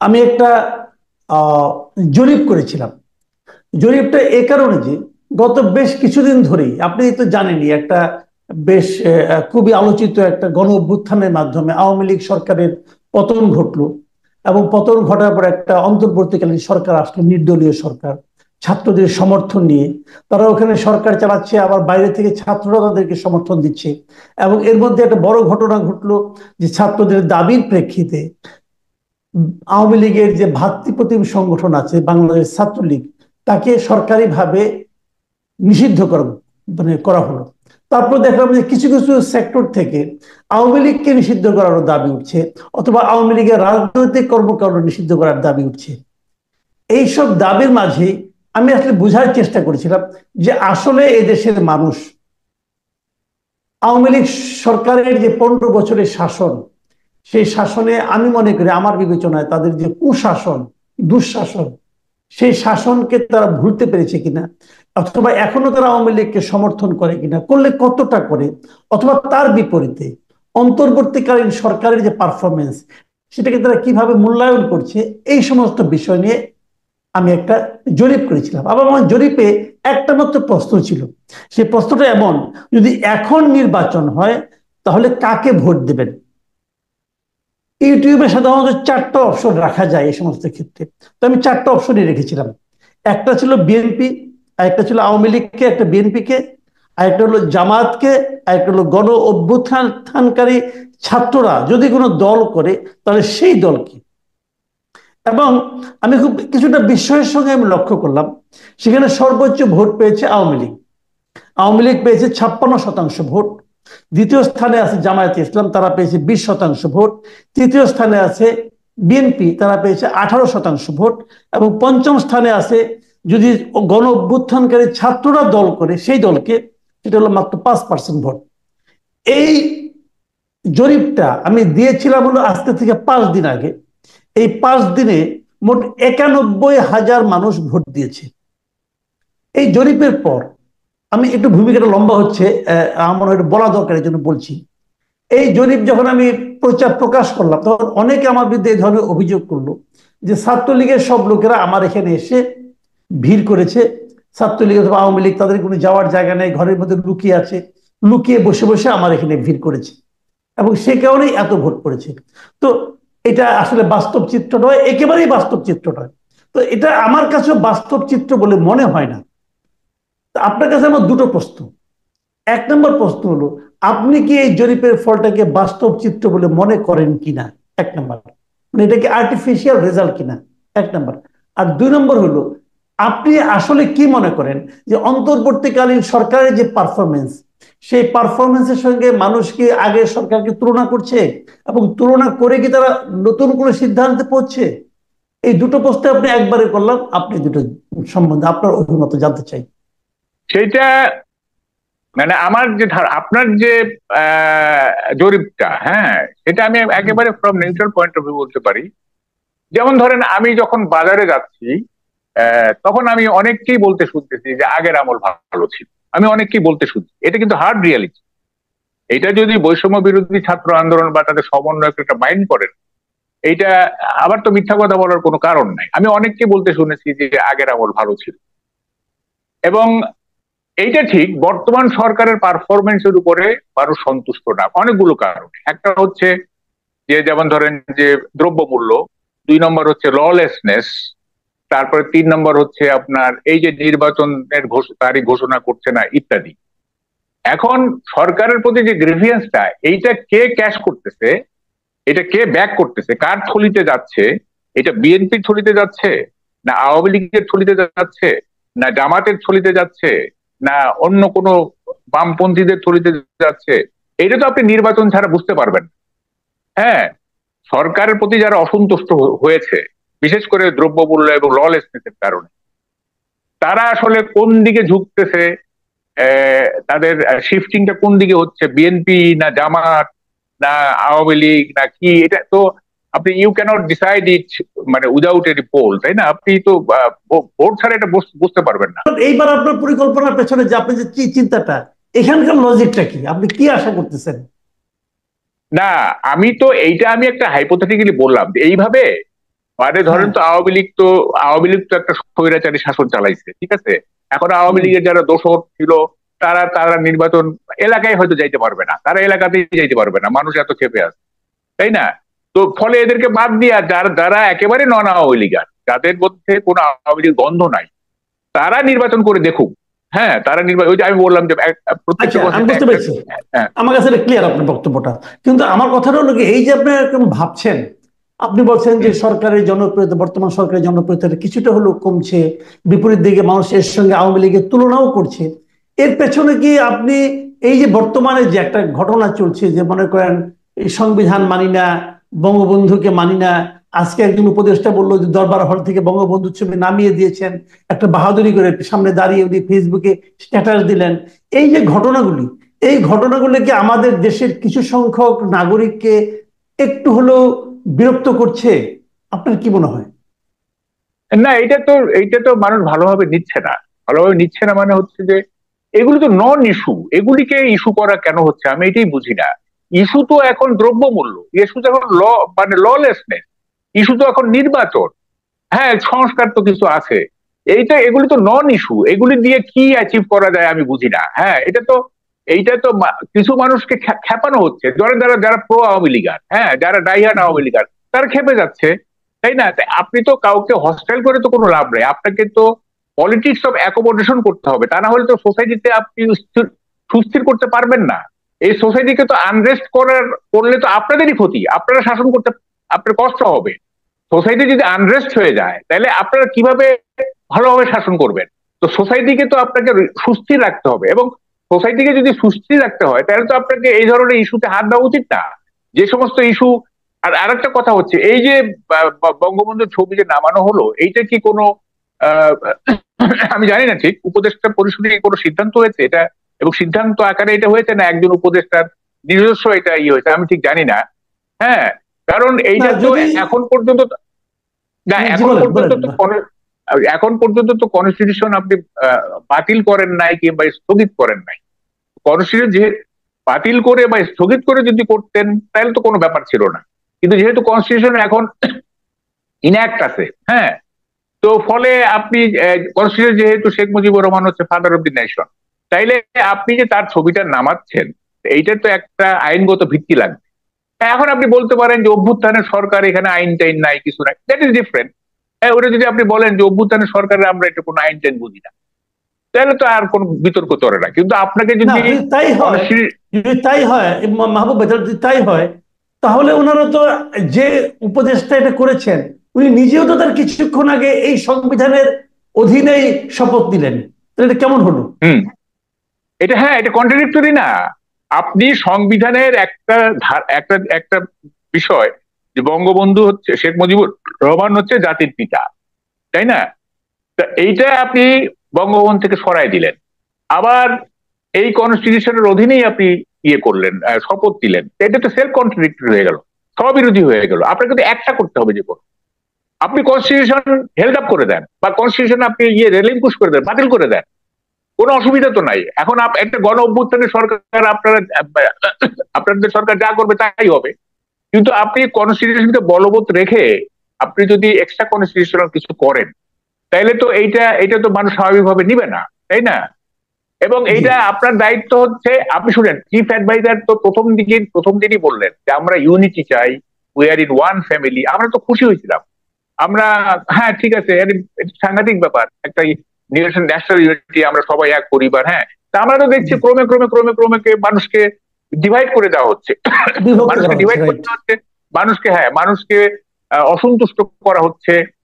আমি একটা আহ, জরিপ করেছিলাম। জরিপটা এ কারণে যে গত বেশ কিছুদিন ধরেই আপনি তো জানেনই একটা বেশ খুবই আলোচিত একটা গণ অভ্যুত্থানের মাধ্যমে আওয়ামী লীগ সরকারের পতন ঘটলো। এবং পতন ঘটার পর একটা অন্তর্বর্তীকালীন সরকার আসলো, নির্দলীয় সরকার, ছাত্রদের সমর্থন নিয়ে। তারা ওখানে সরকার চালাচ্ছে, আবার বাইরে থেকে ছাত্ররা তাদেরকে সমর্থন দিচ্ছে। এবং এর মধ্যে একটা বড় ঘটনা ঘটলো যে ছাত্রদের দাবির প্রেক্ষিতে আওয়ামী লীগের যে ভাতৃপ্রতিম সংগঠন আছে বাংলাদেশ ছাত্রলীগ, তাকে সরকারিভাবে নিষিদ্ধ করা করা হলো। তারপর দেখলাম যে কিছু কিছু সেক্টর থেকে আওয়ামী লীগকে নিষিদ্ধ করারও দাবি উঠছে, অথবা আওয়ামী লীগের রাজনৈতিক কর্মকাণ্ড নিষিদ্ধ করার দাবি উঠছে। এইসব দাবির মাঝে আমি আসলে বোঝার চেষ্টা করেছিলাম যে আসলে এদেশের মানুষ আওয়ামী লীগ সরকারের যে 15 বছরের শাসন, সেই শাসনে আমি মনে করি আমার বিবেচনায় তাদের যে কুশাসন, দুঃশাসন, সেই শাসনকে তারা ভুলতে পেরেছে কিনা, অথবা এখনো তারা আওয়ামী লীগকে সমর্থন করে কিনা, করলে কতটা করে, অথবা তার বিপরীতে অন্তর্বর্তীকালীন সরকারের যে পারফরমেন্স, সেটাকে তারা কিভাবে মূল্যায়ন করছে, এই সমস্ত বিষয় নিয়ে আমি একটা জরিপ করেছিলাম। আবার আমার জরিপে একটা মাত্র প্রশ্ন ছিল। সেই প্রশ্নটা এমন: যদি এখন নির্বাচন হয় তাহলে কাকে ভোট দেবেন? ইউটিউবে সাধারণত 4টা অপশন রাখা যায় এই সমস্ত ক্ষেত্রে। তো আমি 4টা অপশনই রেখেছিলাম। একটা ছিল বিএনপি, আরেকটা ছিল আওয়ামী লীগকে, একটা বিএনপিকে, আরেকটা হলো জামাতকে, আরেকটা হলো গণ অভ্যুত্থানকারী ছাত্ররা যদি কোনো দল করে তাহলে সেই দলকে। এবং আমি খুব কিছুটা বিস্ময়ের সঙ্গে আমি লক্ষ্য করলাম, সেখানে সর্বোচ্চ ভোট পেয়েছে আওয়ামী লীগ। আওয়ামী লীগ পেয়েছে 56% ভোট। দ্বিতীয় স্থানে আছে জামায়াতে ইসলাম, তারা পেয়েছে 20% ভোট। তৃতীয় স্থানে আছে বিএনপি, তারা পেয়েছে 18% ভোট। এবং পঞ্চম স্থানে আছে, যদি গণ অভ্যুত্থানকারী ছাত্ররা দল করে সেই দলকে, সেটা হলো মাত্র 5% ভোট। এই জরিপটা আমি দিয়েছিলাম হলো আজকে থেকে 5 দিন আগে। এই 5 দিনে মোট 91,000 মানুষ ভোট দিয়েছে। এই জরিপের পর আমি একটু, ভূমিকাটা লম্বা হচ্ছে, আমার মনে হয় একটু বলা দরকার, এই জন্য বলছি। এই জরিপ যখন আমি প্রকাশ করলাম, তখন অনেকে আমার বিরুদ্ধে এই ধরনের অভিযোগ করলো যে ছাত্রলীগের সব লোকেরা আমার এখানে এসে ভিড় করেছে। ছাত্রলীগ অথবা আওয়ামী লীগ, তাদের কোনো যাওয়ার জায়গা নেই, ঘরের মধ্যে লুকিয়ে আছে, লুকিয়ে বসে বসে আমার এখানে ভিড় করেছে, এবং সে কারণেই এত ভোট পড়েছে। তো এটা আসলে বাস্তব চিত্র নয়, একেবারেই বাস্তব চিত্র নয়। তো এটা আমার কাছে বাস্তব চিত্র বলে মনে হয় না। আপনার কাছে আমার দুটো প্রশ্ন। 1 নম্বর প্রশ্ন হলো, আপনি কি এই জরিপের ফলটাকে বাস্তব চিত্র বলে মনে করেন কিনা? 1 নম্বর, মানে এটা কি আর্টিফিশিয়াল রেজাল্ট কিনা? 1 নম্বর। আর 2 নম্বর হলো, আপনি আসলে কি মনে করেন যে অন্তর্বর্তীকালীন সরকারের যে পারফরমেন্স, সেই পারফরমেন্সের সঙ্গে মানুষ কি আগের সরকারকে তুলনা করছে, এবং তুলনা করে কি তারা নতুন কোনো সিদ্ধান্তে পৌঁছছে? এই দুটো প্রশ্ন আপনি একবারে করলাম, আপনি দুটো সম্বন্ধে আপনার অভিমত জানতে চাই। সেইটা মানে আমার যে আপনার যে জরিপটা, হ্যাঁ, সেটা আমি একেবারে from neutral point of view বলতে পারি। যেমন ধরেন, আমি যখন বাজারে যাচ্ছি, তখন আমি অনেককেই বলতে শুনতেছি যে আগের আমল ভালো ছিল। আমি অনেককেই বলতে শুনছি, এটা কিন্তু হার্ড রিয়ালিটি। এটা যদি বৈষম্য বিরোধী ছাত্র আন্দোলন বা তাদের সমন্বয়ক একটা মাইন্ড করেন, এইটা আবার তো মিথ্যা কথা বলার কোনো কারণ নাই। আমি অনেককে বলতে শুনেছি যে আগের আমল ভালো ছিল। এবং এইটা ঠিক, বর্তমান সরকারের পারফরমেন্সের উপরে মানুষ সন্তুষ্ট না অনেকগুলো কারণে। একটা হচ্ছে যে, যেমন ধরেন যে দ্রব্যমূল্য, 2 নম্বর হচ্ছে ললেসনেস, তারপরে 3 নম্বর হচ্ছে আপনার এই যে নির্বাচনের তারিখ ঘোষণা করছে না ইত্যাদি। এখন সরকারের প্রতি যে গ্রিভিয়েন্সটা, এইটা কে ক্যাশ করতেছে, এটা কে ব্যাক করতেছে, কার থলিতে যাচ্ছে? এটা বিএনপির থলিতে যাচ্ছে, না আওয়ামী লীগের থলিতে যাচ্ছে, না জামাতের থলিতে যাচ্ছে, না অন্য কোনো বামপন্থীদের থলিতে যাচ্ছে? এটা তো আপনি নির্বাচন ছাড়া বুঝতে পারবেন। হ্যাঁ, সরকারের প্রতি যারা অসন্তুষ্ট হয়েছে, বিশেষ করে দ্রব্যমূল্য এবং ললেসনেসের কারণে, তারা আসলে কোন দিকে ঝুঁকতেছে, তাদের শিফটিংটা কোন দিকে হচ্ছে, বিএনপি না জামাত না আওয়ামী লীগ না কি, এটা তো আপনি ইউ ক্যানট ডিসাইড ইট মানে উইদাউট এনি পোল, তাই না? আপনি তো ভোট ছাড়া এটা বুঝতে পারবেন না। এইবার আপনার পরিকল্পনার পেছনে যে আপনি যে চিন্তাটা, এখানকার লজিকটা কি, আপনি কি আশা করতেছেন? না, আমি তো এইটা আমি একটা হাইপোথেটিক্যালি বললাম যে এইভাবে মানে ধরেন হ্যাঁ, তো আওয়ামী লীগ তো একটা স্বৈরাচারী শাসন চালাইছে, ঠিক আছে। এখন আওয়ামী হুম, লীগের যারা দোসর ছিল তারা তারা নির্বাচন এলাকায় হয়তো যাইতে পারবে না, তারা এলাকাতেই যাইতে পারবে না, মানুষ এত ক্ষেপে আছে, তাই না? তো ফলে এদেরকে বাদ দিয়া যারা যারা একেবারে নন আওয়ামী লীগার, যাদের মধ্যে কোনো আওয়ামী লীগ গন্ধ নাই, তারা নির্বাচন করে দেখুক। হ্যাঁ, তারা নির্বাচন, ওই যে আমি বললাম যে প্রত্যেকটা আচ্ছা, আমি বছর বুঝতে একটা। পেরেছি। হ্যাঁ। আমার কাছে ক্লিয়ার আপনার বক্তব্যটা। কিন্তু আমার কথাটা হলো কি, এই যে আপনি এরকম ভাবছেন, আপনি বলছেন যে হুম। সরকারের জনপ্রিয়তা, বর্তমান সরকারের জনপ্রিয়তা কিছুটা হলেও কমছে, বিপরীত দিকে মানুষ এর সঙ্গে আওয়ামী লীগের তুলনাও করছে। এর পেছনে কি আপনি এই যে বর্তমানে যে একটা ঘটনা চলছে, যে মনে করেন এই সংবিধান মানি না, বঙ্গবন্ধুকে মানি না, আজকে একজন উপদেষ্টা বললো যে দরবার হল থেকে বঙ্গবন্ধুর ছবি নামিয়ে দিয়েছেন, একটা বাহাদুরি করে সামনে দাঁড়িয়ে উনি ফেসবুকে স্ট্যাটাস দিলেন। এই যে ঘটনাগুলি, এই ঘটনাগুলি কি আমাদের দেশের কিছু সংখ্যক নাগরিককে একটু হলেও বিরক্ত করছে? আপনার কি মনে হয়? না, এইটা তো মানুষ ভালোভাবে নিচ্ছে না। ভালোভাবে নিচ্ছে না মানে হচ্ছে যে এগুলি তো নন ইস্যু, এগুলিকে ইস্যু করা কেন হচ্ছে আমি এটাই বুঝি না। ইস্যু তো এখন দ্রব্যমূল্য, ইস্যু তো এখন মানে ললেসনেস, ইস্যু তো এখন নির্বাচন। হ্যাঁ, সংস্কার তো কিছু আছে। এগুলি তো নন ইস্যু, এগুলি দিয়ে কি অ্যাচিভ করা যায় আমি বুঝি না। হ্যাঁ, এইটা তো কিছু মানুষকে খেপানো হচ্ছে, ধরেন যারা যারা প্রো আওয়ামী লীগার, হ্যাঁ, যারা ডাইহার্ড আওয়ামী লীগার, তারা খেপে যাচ্ছে, তাই না? তাই আপনি তো কাউকে হস্টাইল করে তো কোনো লাভ নেই, আপনাকে তো পলিটিক্স অফ অ্যাকোমোডেশন করতে হবে, তা না হলে তো সোসাইটিতে আপনি সুস্থির করতে পারবেন না। এই সোসাইটিকে তো আনরেস্ট করলে তো আপনাদেরই ক্ষতি, আপনারা শাসন করতে আপনার কষ্ট হবে। সোসাইটি যদি আনরেস্ট হয়ে যায় তাহলে আপনারা কিভাবে ভালোভাবে শাসন করবেন? তো সোসাইটিকে তো আপনাকে সুস্থির রাখতে হবে, এবং সোসাইটিকে যদি সুস্থির রাখতে হয় তাহলে তো আপনাকে এই ধরনের ইস্যুতে হাত দেওয়া উচিত না। যে সমস্ত ইস্যু, আর আরেকটা কথা হচ্ছে এই যে বঙ্গবন্ধুর ছবি যে নামানো হলো, এইটা কি কোনো আহ, আমি জানি না ঠিক উপদেষ্টা পরিষদে কি কোনো সিদ্ধান্ত হয়েছে এটা, এবং সিদ্ধান্ত আকারে এটা হয়েছে না একজন উপদেষ্টার নিজস্ব এটা হয়েছে, আমি ঠিক জানি না। হ্যাঁ, কারণ না এইটা তো যদি, এখন পর্যন্ত না, জি এখন বলেন পর্যন্ত বলেন তো না। এখন পর্যন্ত তো কনস্টিটিউশন আপনি বাতিল করেন নাই কিংবা স্থগিত করেন নাই। কনস্টিটিউশন যে বাতিল করে বা স্থগিত করে যদি করতেন তাহলে তো কোনো ব্যাপার ছিল না, কিন্তু যেহেতু কনস্টিটিউশন এখন ইনঅ্যাক্ট আছে, হ্যাঁ, তো ফলে আপনি কনস্টিটিউশন যেহেতু শেখ মুজিবুর রহমান হচ্ছে ফাদার অফ দি নেশন, তাইলে আপনি যে তার ছবিটা নামাচ্ছেন এইটার তো একটা আইনগত ভিত্তি লাগবে। এখন আপনি বলতে পারেন যে অভ্যুত্থানের সরকার, এখানে আইন টাইন নাই, কিছু নাই, দ্যাট ইজ ডিফারেন্ট। হ্যাঁ, ওটা যদি আপনি বলেন যে অভ্যুত্থানের সরকারের আমরা এটা কোনো আইন টাইন বুঝি না, তাহলে তো আর কোনো বিতর্ক চলে না। কিন্তু আপনাকে না যদি যদি তাই হয়, যদি তাই হয় মাহবুব ভাই, যদি তাই হয়, তাহলে ওনারা তো, যে উপদেষ্টা এটা করেছেন, উনি নিজেও তো তার কিছুক্ষণ আগে এই সংবিধানের অধীনেই শপথ নিলেন। তাহলে এটা কেমন হলো? হুম, এটা, হ্যাঁ, এটা কন্ট্রাডিক্টরি না? আপনি সংবিধানের একটা একটা একটা বিষয়, যে বঙ্গবন্ধু হচ্ছে, শেখ মুজিবুর রহমান হচ্ছে জাতির পিতা, তাই না? তা এইটা আপনি বঙ্গভবন থেকে সরাই দিলেন, আবার এই কনস্টিটিউশনের অধীনেই আপনি ইয়ে করলেন, শপথ দিলেন, এটা তো সেলফ কন্ট্রাডিক্টরি হয়ে গেল, স্ববিরোধী হয়ে গেল। আপনাকে তো একটা করতে হবে, যে কোনো, আপনি কনস্টিটিউশন হেল্ড আপ করে দেন, বা কনস্টিটিউশন আপনি ইয়ে রেলিংকুশ করে দেন, বাতিল করে দেন, কোনো অসুবিধা তো নাই। এখন একটা গণ অভ্যুত্থানের সরকার, আপনারা আপনাদের সরকার যা করবে তাই হবে। কিন্তু আপনি কনস্টিটিউশনকে বলবৎ রেখে আপনি যদি এক্সট্রা কনস্টিটিউশনাল কিছু করেন, তাইলে তো এইটা তো মানুষ স্বাভাবিকভাবে নিবে না, তাই না? এবং জি, এইটা আপনার দায়িত্ব হচ্ছে, আপনি শুনেন চিফ অ্যাডভাইজার তো প্রথম দিনই বললেন যে আমরা ইউনিটি চাই, we are in one family. আমরা তো খুশি হয়েছিলাম, আমরা, হ্যাঁ ঠিক আছে, এটা সাংঘাতিক ব্যাপার, একটা ন্যাশনাল ইউনিটি, আমরা সবাই এক পরিবার। হ্যাঁ, তা আমরা তো দেখছি জি, ক্রমে ক্রমে ক্রমে ক্রমে মানুষকে ডিভাইড করে দেওয়া হচ্ছে, বিভক্ত মানুষকে করা হচ্ছে, ডিভাইড রাইট। করতে হচ্ছে, মানুষকে, হ্যাঁ, মানুষকে অসন্তুষ্ট করা হচ্ছে,